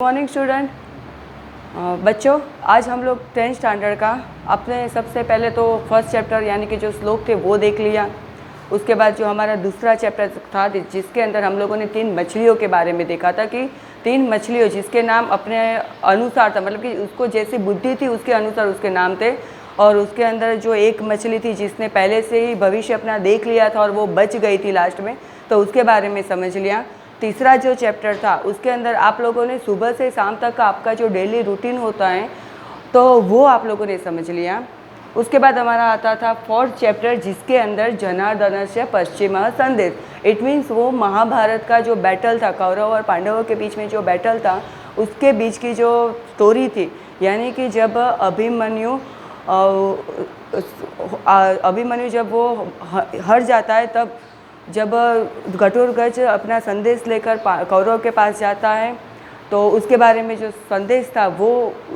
Morning student. बच्चों, आज हम लोग 10th स्टैंडर्ड का अपने सबसे पहले तो फर्स्ट चैप्टर यानी कि जो श्लोक थे वो देख लिया। उसके बाद जो हमारा दूसरा चैप्टर था जिसके अंदर हम लोगों ने 3 मछलियों के बारे में देखा था कि 3 मछलियों जिसके नाम अपने अनुसार था, मतलब कि उसको जैसी बुद्धि थी उसके अनुसार उसके नाम थे। और उसके अंदर जो एक मछली थी जिसने पहले से ही भविष्य अपना देख लिया था और वो बच गई थी लास्ट में, तो उसके बारे में समझ लिया। तीसरा जो चैप्टर था उसके अंदर आप लोगों ने सुबह से शाम तक का आपका जो डेली रूटीन होता है तो वो आप लोगों ने समझ लिया। उसके बाद हमारा आता था 4th चैप्टर जिसके अंदर जनार्दनस्य पश्चिमः संदेश। इट मीन्स वो महाभारत का जो बैटल था, कौरव और पांडवों के बीच में जो बैटल था उसके बीच की जो स्टोरी थी, यानी कि जब अभिमन्यु जब वो हार जाता है, तब जब घटोत्कच अपना संदेश लेकर कौरव के पास जाता है तो उसके बारे में जो संदेश था वो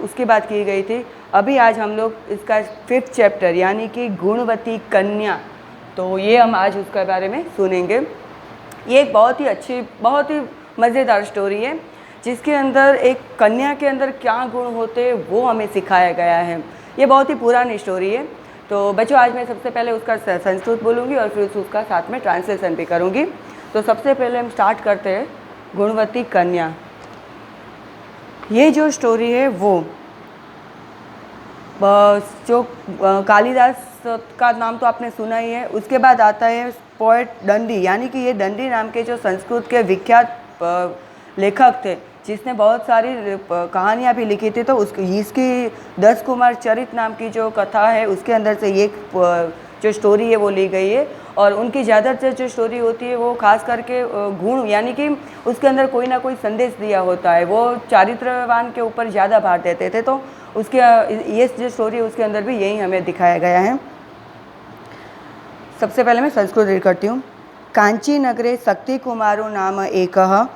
उसकी बात की गई थी। अभी आज हम लोग इसका 5th चैप्टर यानी कि गुणवती कन्या, तो ये हम आज उसके बारे में सुनेंगे। ये एक बहुत ही अच्छी, बहुत ही मज़ेदार स्टोरी है जिसके अंदर एक कन्या के अंदर क्या गुण होते हैं वो हमें सिखाया गया है। ये बहुत ही पुरानी स्टोरी है। तो बच्चों, आज मैं सबसे पहले उसका संस्कृत बोलूँगी और फिर उसका साथ में ट्रांसलेशन भी करूँगी। तो सबसे पहले हम स्टार्ट करते हैं गुणवती कन्या। ये जो स्टोरी है वो जो कालिदास का नाम तो आपने सुना ही है। उसके बाद आता है पोएट दंडी, यानी कि ये दंडी नाम के जो संस्कृत के विख्यात लेखक थे जिसने बहुत सारी कहानियाँ भी लिखी थी। तो इसकी 10 कुमार चरित नाम की जो कथा है उसके अंदर से ये जो स्टोरी है वो ली गई है। और उनकी ज़्यादातर जो स्टोरी होती है वो खास करके गुण, यानी कि उसके अंदर कोई ना कोई संदेश दिया होता है। वो चारित्रवान के ऊपर ज़्यादा भार देते थे। तो उसके ये जो स्टोरी है उसके अंदर भी यही हमें दिखाया गया है। सबसे पहले मैं संस्कृत रीड करती हूँ। कांची नगरे शक्ति कुमारो नाम एकः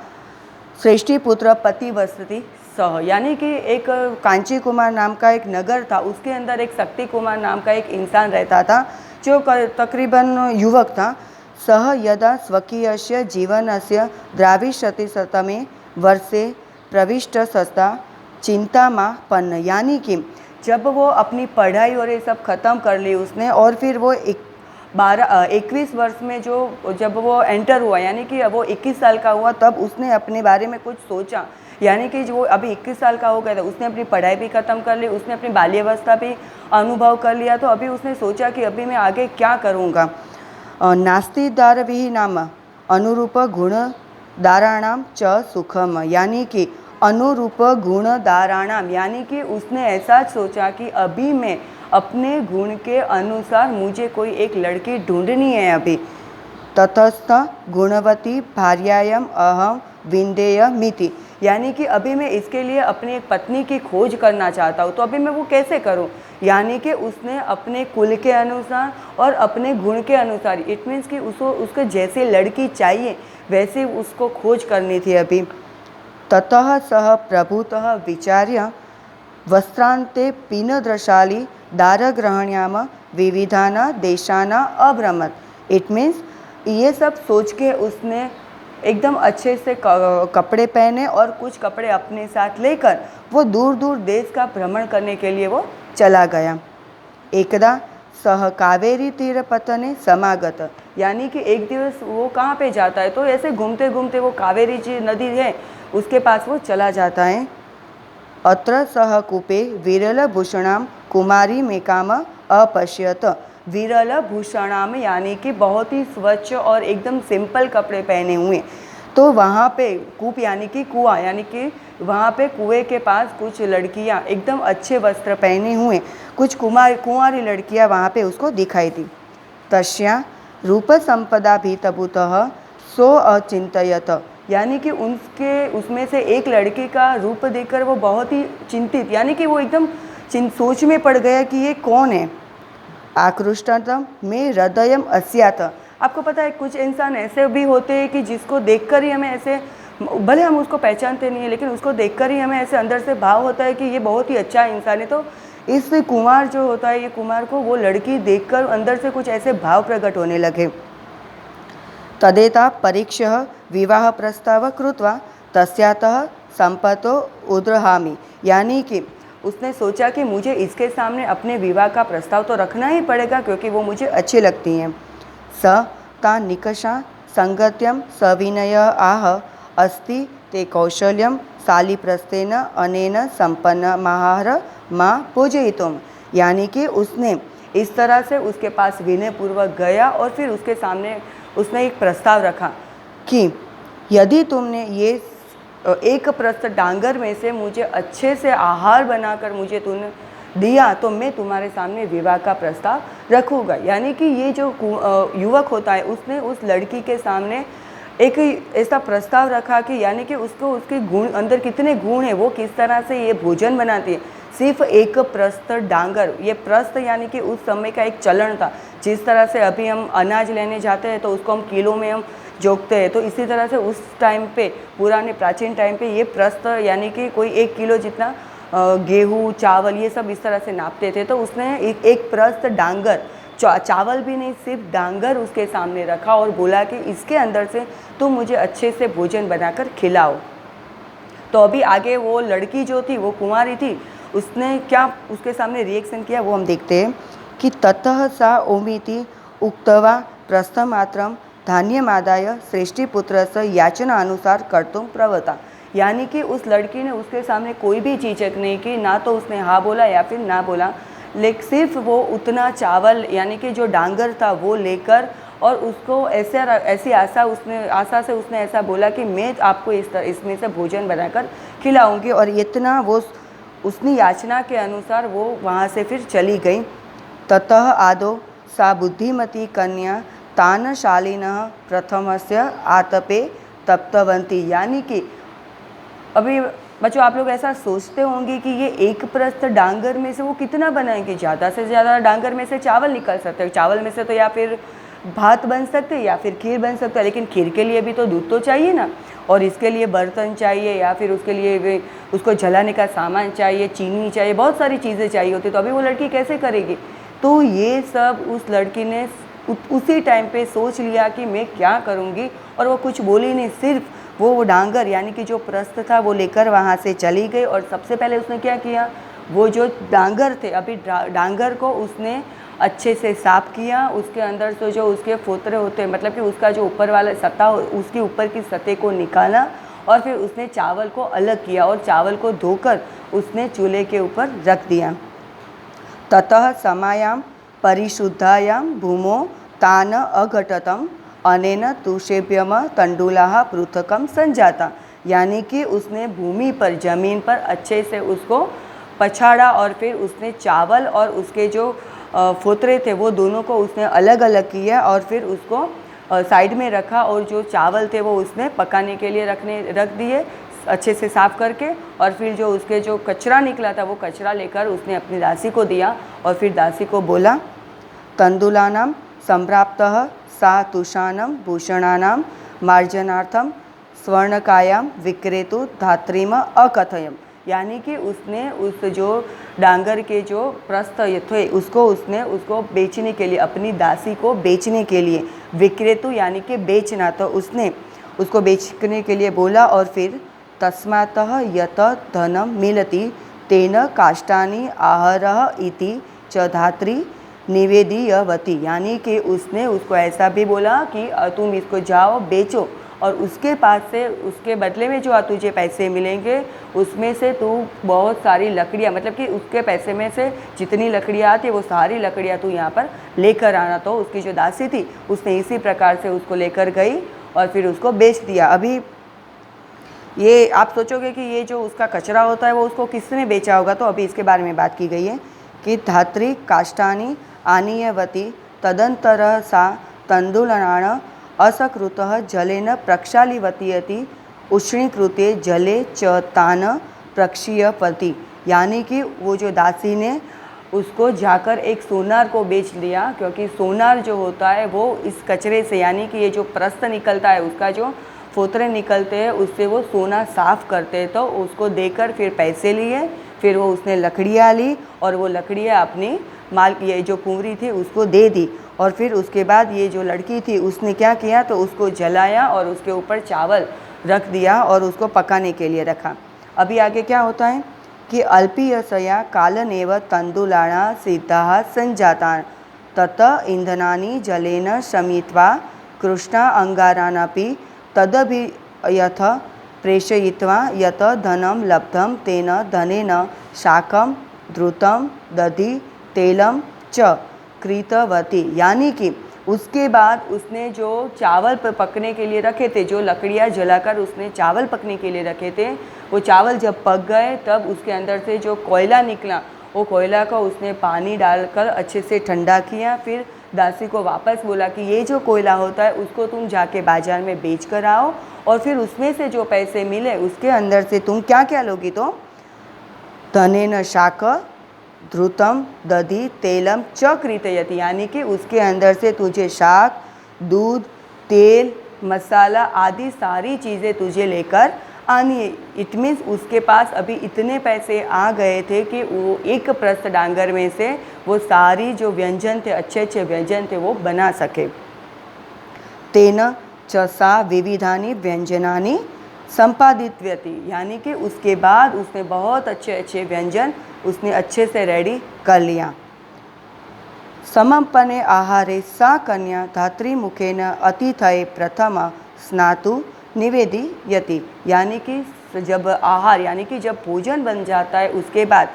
श्रेष्ठीपुत्र पति वसति सह, यानी कि एक कांची कुमार नाम का एक नगर था, उसके अंदर एक शक्ति कुमार नाम का एक इंसान रहता था जो तकरीबन युवक था। सह यदा स्वकीयस्य जीवनस्य द्वाविंशतिशतमे वर्षे प्रविष्ट सस्ता चिंतामापन्न, यानी कि जब वो अपनी पढ़ाई और ये सब ख़त्म कर ली उसने और फिर वो 21 वर्ष में जब वो एंटर हुआ, यानी कि वो 21 साल का हुआ, तब उसने अपने बारे में कुछ सोचा। यानी कि जो अभी 21 साल का हो गया था, उसने अपनी पढ़ाई भी ख़त्म कर ली, उसने अपनी बाल्यावस्था भी अनुभव कर लिया। तो अभी उसने सोचा कि अभी मैं आगे क्या करूँगा। नास्ति दारविही नाम अनुरूप गुण दाराणाम च सुखम, यानी कि अनुरूप गुण दाराणाम, यानी कि उसने ऐसा सोचा कि अभी मैं अपने गुण के अनुसार मुझे कोई एक लड़की ढूंढनी है अभी। ततस्थ गुणवती भार्यायम अहम विंदेयमिति, यानी कि अभी मैं इसके लिए अपनी एक पत्नी की खोज करना चाहता हूँ। तो अभी मैं वो कैसे करूँ, यानी कि उसने अपने कुल के अनुसार और अपने गुण के अनुसार, इट मीन्स कि उसको जैसे लड़की चाहिए वैसे उसको खोज करनी थी अभी। ततः सह प्रभुतः विचार्य वस्त्रांते पीनद्रशाली दारग्रहण्याम विविधाना देशाना अभ्रमत। इट मीन्स ये सब सोच के उसने एकदम अच्छे से कपड़े पहने और कुछ कपड़े अपने साथ लेकर वो दूर दूर देश का भ्रमण करने के लिए वो चला गया। एकदा सह कावेरी तीर पतने समागत, यानी कि एक दिवस वो कहाँ पे जाता है तो ऐसे घूमते घूमते वो कावेरी जी नदी है उसके पास वो चला जाता है। अत्र सह कूपे विरलभूषणाम कुमारी मेकाम अपश्यत। विरलभूषणाम यानी कि बहुत ही स्वच्छ और एकदम सिंपल कपड़े पहने हुए। तो वहाँ पे कूप यानी कि कुआं, यानी कि वहाँ पे कुएं के पास कुछ लड़कियाँ एकदम अच्छे वस्त्र पहने हुए कुछ कुंवारी लड़कियाँ वहाँ पे उसको दिखाई दी। तस्या रूप संपदा भी तबुतः सो अचिंतयत, यानी कि उसमें से एक लड़की का रूप देखकर वो बहुत ही चिंतित, यानी कि वो एकदम सोच में पड़ गया कि ये कौन है। आकृष्टतम में हृदयम अस्यात। आपको पता है कुछ इंसान ऐसे भी होते हैं कि जिसको देखकर ही हमें ऐसे, भले हम उसको पहचानते नहीं है लेकिन उसको देखकर ही हमें ऐसे अंदर से भाव होता है कि ये बहुत ही अच्छा इंसान है। तो इस कुमार जो होता है, ये कुमार को वो लड़की देखकर अंदर से कुछ ऐसे भाव प्रकट होने लगे। तदेता परीक्ष्य विवाह प्रस्ताव कृत्वा तस्यातः संपतो उद्रहामि, यानी कि उसने सोचा कि मुझे इसके सामने अपने विवाह का प्रस्ताव तो रखना ही पड़ेगा क्योंकि वो मुझे अच्छी लगती हैं। स ता निकषा संगत्यम सविनय आह अस्ति ते कौशल्यम शालिप्रस्थेन अनेन संपन्न महार माँ पूजयितुम, यानी कि उसने इस तरह से उसके पास विनयपूर्वक गया और फिर उसके सामने उसने एक प्रस्ताव रखा कि यदि तुमने ये एक प्रस्थ डांगर में से मुझे अच्छे से आहार बनाकर मुझे तूने दिया तो मैं तुम्हारे सामने विवाह का प्रस्ताव रखूँगा। यानी कि ये जो युवक होता है उसने उस लड़की के सामने एक ऐसा प्रस्ताव रखा कि यानी कि उसको उसके गुण अंदर कितने गुण हैं, वो किस तरह से ये भोजन बनाती है। सिर्फ एक प्रस्थ डांगर, ये प्रस्थ यानी कि उस समय का एक चलन था। जिस तरह से अभी हम अनाज लेने जाते हैं तो उसको हम किलो में हम जोखते हैं, तो इसी तरह से उस टाइम पे पुराने प्राचीन टाइम पे ये प्रस्थ यानी कि कोई 1 किलो जितना गेहूँ चावल ये सब इस तरह से नापते थे। तो उसने एक प्रस्थ डांगर, चावल भी नहीं सिर्फ डांगर उसके सामने रखा और बोला कि इसके अंदर से तुम मुझे अच्छे से भोजन बनाकर खिलाओ। तो अभी आगे वो लड़की जो थी वो कुंवारी थी, उसने क्या उसके सामने रिएक्शन किया वो हम देखते हैं कि ततः सा ओमिति उक्तवा प्रस्थमात्रम धान्यमादाय श्रेष्ठीपुत्रस्य याचना अनुसार कर्तुम प्रवृत्ता, यानी कि उस लड़की ने उसके सामने कोई भी झिझक नहीं की, ना तो उसने हाँ बोला या फिर ना बोला, लेकिन सिर्फ वो उतना चावल यानी कि जो डांगर था वो लेकर और उसको ऐसी आशा से उसने ऐसा बोला कि मैं आपको इसमें से भोजन बनाकर खिलाऊंगी। और इतना वो उसने याचना के अनुसार वो वहाँ से फिर चली गई। ततः आदौ सा बुद्धिमती कन्या तानशालिनः प्रथमस्य आतपे तप्तवंती, यानी कि अभी बच्चों आप लोग ऐसा सोचते होंगे कि ये एक प्रस्थ डांगर में से वो कितना बनाएंगे, ज़्यादा से ज़्यादा डांगर में से चावल निकल सकते हैं। चावल में से तो या फिर भात बन सकते हैं या फिर खीर बन सकता है, लेकिन खीर के लिए भी तो दूध तो चाहिए ना, और इसके लिए बर्तन चाहिए या फिर उसके लिए उसको जलाने का सामान चाहिए, चीनी चाहिए, बहुत सारी चीज़ें चाहिए होती। तो अभी वो लड़की कैसे करेगी? तो ये सब उस लड़की ने उसी टाइम पे सोच लिया कि मैं क्या करूँगी, और वो कुछ बोली नहीं, सिर्फ वो डांगर यानी कि जो प्रस्थ था वो लेकर वहाँ से चली गई। और सबसे पहले उसने क्या किया, वो जो डांगर थे अभी डांगर को उसने अच्छे से साफ़ किया, उसके अंदर से जो उसके फोतरे होते हैं मतलब कि उसका जो ऊपर वाला सतह उसके ऊपर की सतह को निकाला और फिर उसने चावल को अलग किया और चावल को धोकर उसने चूल्हे के ऊपर रख दिया। ततः समायाम परिशुद्धायां भूमो तान अघटतम अनेन तुषेभ्यम तंडुलाः पृथकम संजाता, यानी कि उसने भूमि पर ज़मीन पर अच्छे से उसको पछाड़ा और फिर उसने चावल और उसके जो फोतरे थे वो दोनों को उसने अलग अलग किया और फिर उसको साइड में रखा, और जो चावल थे वो उसने पकाने के लिए रख दिए अच्छे से साफ़ करके। और फिर जो उसके जो कचरा निकला था वो कचरा लेकर उसने अपनी दासी को दिया और फिर दासी को बोला, तंदुलानां संप्राप्तः सा तुषानं भूषणानां मार्जनार्थम स्वर्णकायां विक्रेतु धात्रीम अकथयम, यानी कि उसने उस जो डांगर के जो प्रस्थ थे उसको बेचने के लिए, अपनी दासी को बेचने के लिए, विक्रेतु यानी कि बेचना, तो उसने उसको बेचने के लिए बोला। और फिर तस्मातः यत धनम मिलति तेन काष्ठानि आहरः इति च धात्री निवेदयवती, यानी कि उसने उसको ऐसा भी बोला कि तुम इसको जाओ बेचो और उसके पास से उसके बदले में जो तुझे पैसे मिलेंगे उसमें से तू बहुत सारी लकड़ियाँ, मतलब कि उसके पैसे में से जितनी लकड़ियाँ आती वो सारी लकड़ियाँ तू यहाँ पर लेकर आना। तो उसकी जो दासी थी उसने इसी प्रकार से उसको लेकर गई और फिर उसको बेच दिया। अभी ये आप सोचोगे कि ये जो उसका कचरा होता है वो उसको किसने बेचा होगा, तो अभी इसके बारे में बात की गई है कि धात्री काष्ठानि आनीयवती तदंतरः सा तंडुलान् असकृतः जलेन प्रक्षालिवती उष्णीकृते जले च तान प्रक्षीयपति, यानी कि वो जो दासी ने उसको जाकर एक सोनार को बेच दिया, क्योंकि सोनार जो होता है वो इस कचरे से यानी कि ये जो प्रस्थ निकलता है उसका जो फोतरे निकलते हैं उससे वो सोना साफ़ करते हैं। तो उसको देकर फिर पैसे लिए, फिर वो उसने लकड़ियाँ ली और वो लकड़ियाँ अपनी ये जो कुंवरी थी उसको दे दी। और फिर उसके बाद ये जो लड़की थी उसने क्या किया, तो उसको जलाया और उसके ऊपर चावल रख दिया और उसको पकाने के लिए रखा। अभी आगे क्या होता है कि अल्पीयसया कालनेव तंडुलाना सिद्धा संजाता तत ईंधनानि जलेन शमित्वा कृष्णा अंगारानपि तदभियथ प्रेषयित्वा यत धनं लब्धं तेन धनेन शाकं धृतं दधि तेलम च कृतवती। यानी कि उसके बाद उसने जो चावल पकने के लिए रखे थे, जो लकड़ियाँ जलाकर उसने चावल पकने के लिए रखे थे, वो चावल जब पक गए तब उसके अंदर से जो कोयला निकला, वो कोयला को उसने पानी डालकर अच्छे से ठंडा किया। फिर दासी को वापस बोला कि ये जो कोयला होता है उसको तुम जाके बाज़ार में बेच कर आओ और फिर उसमें से जो पैसे मिले उसके अंदर से तुम क्या क्या लोगी, तो धनेन शाक धृतम दधि तेलम च कृतयति, यानी कि उसके अंदर से तुझे शाक, दूध, तेल, मसाला आदि सारी चीज़ें तुझे लेकर आनी है। इट मीन्स उसके पास अभी इतने पैसे आ गए थे कि वो एक प्रस्थ डांगर में से वो सारी जो व्यंजन थे, अच्छे अच्छे व्यंजन थे, वो बना सके। तेन च विविधानि व्यंजनानि संपादितवती, यानी कि उसके बाद उसने बहुत अच्छे अच्छे व्यंजन उसने अच्छे से रेडी कर लिया। समपने आहारे सा कन्या धात्रीमुखेन अतिथये प्रथम स्नातु निवेदयति, यानी कि जब आहार यानी कि जब भोजन बन जाता है उसके बाद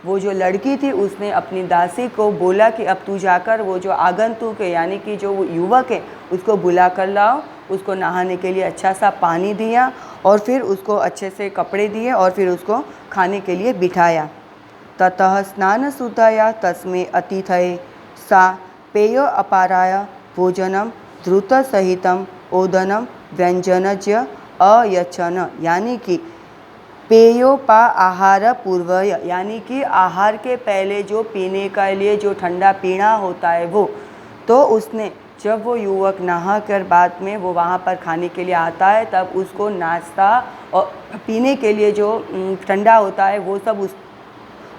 वो जो लड़की थी उसने अपनी दासी को बोला कि अब तू जाकर वो जो आगंतुक है यानी कि जो युवक है उसको बुला कर लाओ। उसको नहाने के लिए अच्छा सा पानी दिया और फिर उसको अच्छे से कपड़े दिए और फिर उसको खाने के लिए बिठाया। ततः स्नान शुद्धया तस्मै अतिथये सा पेय अपाराय भोजनम धृत सहितम ओदनम व्यंजनज्य अयच्छन, यानी कि पेयोपा आहार पूर्वय, यानी कि आहार के पहले जो पीने के लिए जो ठंडा पीना होता है वो, तो उसने जब वो युवक नहा कर बाद में वो वहाँ पर खाने के लिए आता है तब उसको नाश्ता और पीने के लिए जो ठंडा होता है वो सब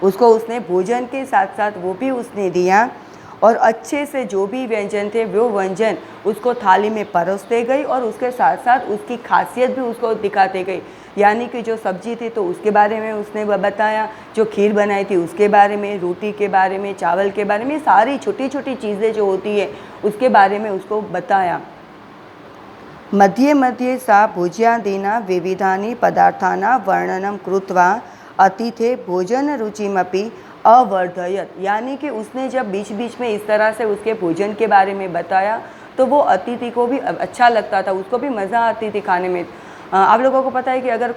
उसको उसने भोजन के साथ साथ वो भी उसने दिया और अच्छे से जो भी व्यंजन थे वो व्यंजन उसको थाली में परोसते गई और उसके साथ साथ उसकी खासियत भी उसको दिखाते गई। यानी कि जो सब्जी थी तो उसके बारे में उसने बताया, जो खीर बनाई थी उसके बारे में, रोटी के बारे में, चावल के बारे में, सारी छोटी छोटी चीज़ें जो होती है उसके बारे में उसको बताया। मध्ये मध्ये सा भोज्यादीना विविधानि पदार्थानां वर्णनं कृत्वा अतिथे भोजन रुचिमपि अवर्धयत, यानी कि उसने जब बीच बीच में इस तरह से उसके भोजन के बारे में बताया तो वो अतिथि को भी अच्छा लगता था, उसको भी मज़ा आती थी खाने में। आप लोगों को पता है कि अगर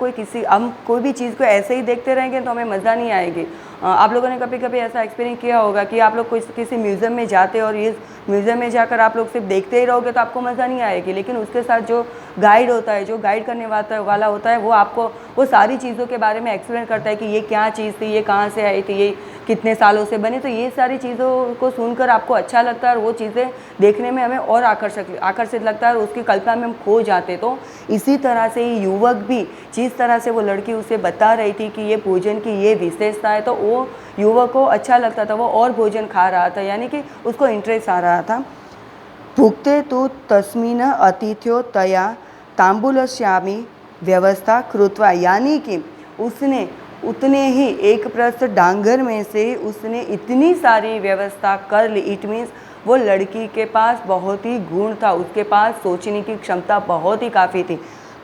हम कोई भी चीज़ को ऐसे ही देखते रहेंगे तो हमें मज़ा नहीं आएगी। आप लोगों ने कभी कभी ऐसा एक्सपीरियंस किया होगा कि आप लोग किसी म्यूज़ियम में जाते और इस म्यूज़ियम में जाकर आप लोग सिर्फ देखते ही रहोगे तो आपको मज़ा नहीं आएगी, लेकिन उसके साथ जो गाइड होता है, जो गाइड करने वाला होता है, वो आपको वो सारी चीज़ों के बारे में एक्सप्लेन करता है कि ये क्या चीज़ थी, ये कहाँ से आई थी, ये कितने सालों से बनी। तो ये सारी चीज़ों को सुनकर आपको अच्छा लगता है और वो चीज़ें देखने में हमें और आकर्षित लगता है और उसकी कल्पना में हम खो जाते। तो इसी तरह से ये युवक भी जिस तरह से वो लड़की उसे बता रही थी कि ये भोजन की ये विशेषता है, तो वो युवक को अच्छा लगता था, वो और भोजन खा रहा था, यानी कि उसको इंटरेस्ट आ रहा था। भुक्ते तो तस्मिन् अतिथ्यो तया तांबूलश्यामी व्यवस्था कृत्वा, यानी कि उसने उतने ही एक प्रस्थ डांगर में से उसने इतनी सारी व्यवस्था कर ली। इट मीन्स वो लड़की के पास बहुत ही गुण था, उसके पास सोचने की क्षमता बहुत ही काफ़ी थी।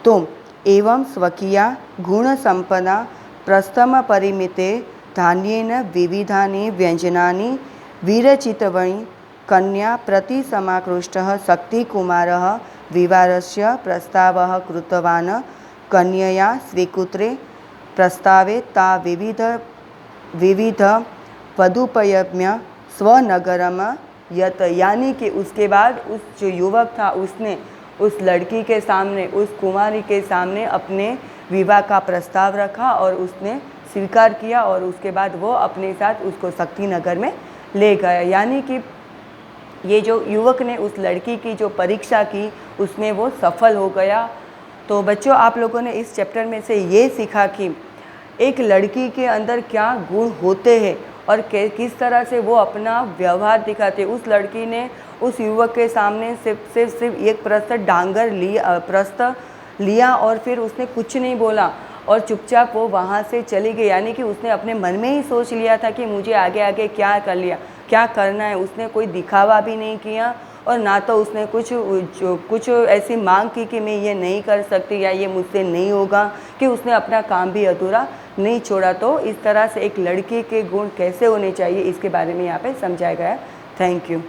तो एवं स्वकीया गुण संपदा प्रस्थम परिमिते धान्येन विविधानि व्यंजनानि विरचितवती कन्या प्रति समाकृष्टः शक्तिकुमारः विवाहस्य प्रस्तावः कृतवान्। कन्यया स्वीकृते प्रस्तावे ता विविध वधूपयम्य स्वनगरम यत, यानी कि उसके बाद उस जो युवक था उसने उस लड़की के सामने, उस कुमारी के सामने अपने विवाह का प्रस्ताव रखा और उसने स्वीकार किया और उसके बाद वो अपने साथ उसको शक्ति नगर में ले गया। यानी कि ये जो युवक ने उस लड़की की जो परीक्षा की उसमें वो सफल हो गया। तो बच्चों, आप लोगों ने इस चैप्टर में से ये सीखा कि एक लड़की के अंदर क्या गुण होते हैं और किस तरह से वो अपना व्यवहार दिखाते। उस लड़की ने उस युवक के सामने सिर्फ एक प्रस्थ डांगर प्रस्थ लिया और फिर उसने कुछ नहीं बोला और चुपचाप वो वहाँ से चली गई। यानी कि उसने अपने मन में ही सोच लिया था कि मुझे आगे आगे क्या करना है। उसने कोई दिखावा भी नहीं किया और ना तो उसने कुछ ऐसी मांग की कि मैं ये नहीं कर सकती या ये मुझसे नहीं होगा, कि उसने अपना काम भी अधूरा नहीं छोड़ा। तो इस तरह से एक लड़की के गुण कैसे होने चाहिए इसके बारे में यहाँ पे समझाया गया है। Thank you.